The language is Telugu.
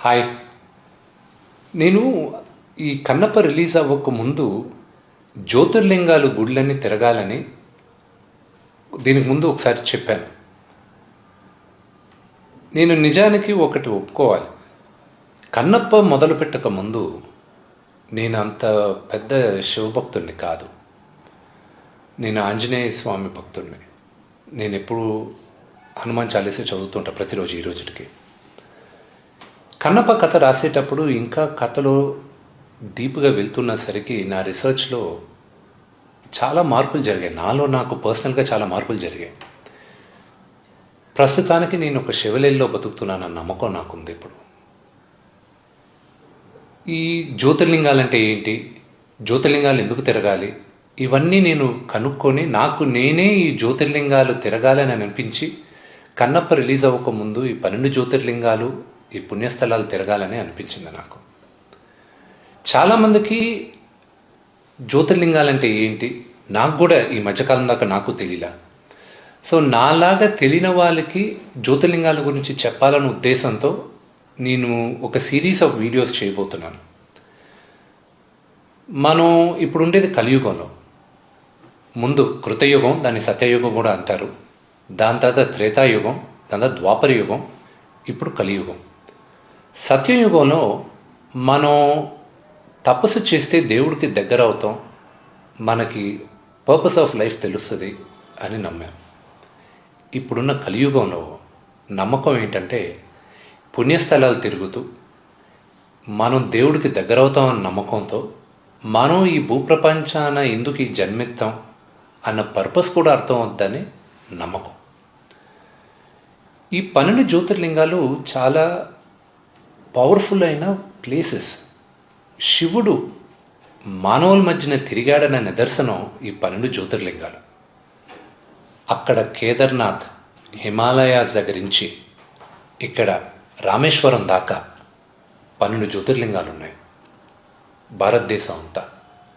హాయ్. నేను ఈ కన్నప్ప రిలీజ్ అవ్వక ముందు జ్యోతిర్లింగాలు గుళ్ళని తిరగాలని దీనికి ముందు ఒకసారి చెప్పాను. నేను నిజానికి ఒకటి ఒప్పుకోవాలి. కన్నప్ప మొదలు పెట్టక ముందు నేను అంత పెద్ద శివభక్తుడిని కాదు. నేను ఆంజనేయ స్వామి భక్తుడిని. నేను ఎప్పుడు హనుమాన్ చాలీసా చదువుతుంటా ప్రతిరోజు ఈ రోజుకి. కన్నప్ప కథ రాసేటప్పుడు ఇంకా కథలో డీప్గా వెళ్తున్నసరికి నా రీసెర్చ్లో చాలా మార్పులు జరిగాయి. నాలో నాకు పర్సనల్గా చాలా మార్పులు జరిగాయి. ప్రస్తుతానికి నేను ఒక శివలేల్లో బతుకుతున్నానన్న నమ్మకం నాకుంది. ఇప్పుడు ఈ జ్యోతిర్లింగాలంటే ఏంటి, జ్యోతిర్లింగాలు ఎందుకు తిరగాలి, ఇవన్నీ నేను కనుక్కొని నాకు నేనే ఈ జ్యోతిర్లింగాలు తిరగాలని అనిపించి కన్నప్ప రిలీజ్ అవ్వక ముందు ఈ 12 జ్యోతిర్లింగాలు, ఈ పుణ్యస్థలాలు తిరగాలని అనిపించింది నాకు. చాలామందికి జ్యోతిర్లింగాలంటే ఏంటి నాకు కూడా ఈ మధ్యకాలం దాకా నాకు తెలియలా. సో నాలాగా తెలియని వాళ్ళకి జ్యోతిర్లింగాల గురించి చెప్పాలన్న ఉద్దేశంతో నేను ఒక సిరీస్ ఆఫ్ వీడియోస్ చేయబోతున్నాను. మనం ఇప్పుడు ఉండేది కలియుగంలో. ముందు కృతయుగం, దాన్ని సత్యయుగం కూడా అంటారు. దాని తర్వాత త్రేతాయుగం, దాని తర్వాత ద్వాపర యుగం, ఇప్పుడు కలియుగం. సత్యయుగంలో మనం తపస్సు చేస్తే దేవుడికి దగ్గర అవుతాం, మనకి పర్పస్ ఆఫ్ లైఫ్ తెలుస్తుంది అని నమ్మాం. ఇప్పుడున్న కలియుగంలో నమ్మకం ఏంటంటే పుణ్యస్థలాలు తిరుగుతూ మనం దేవుడికి దగ్గర అవుతామన్న నమ్మకంతో మనం ఈ భూప్రపంచాన ఎందుకు ఈ జన్మెత్తాం అన్న పర్పస్ కూడా అర్థం అవుద్దని నమ్మకం. ఈ 12 జ్యోతిర్లింగాలు చాలా పవర్ఫుల్ అయిన ప్లేసెస్. శివుడు మానవుల మధ్యన తిరిగాడన్న నిదర్శనం ఈ 12 జ్యోతిర్లింగాలు. అక్కడ కేదార్నాథ్, హిమాలయాస్ దగ్గర నుంచి ఇక్కడ రామేశ్వరం దాకా 12 జ్యోతిర్లింగాలు ఉన్నాయి భారతదేశం అంతా.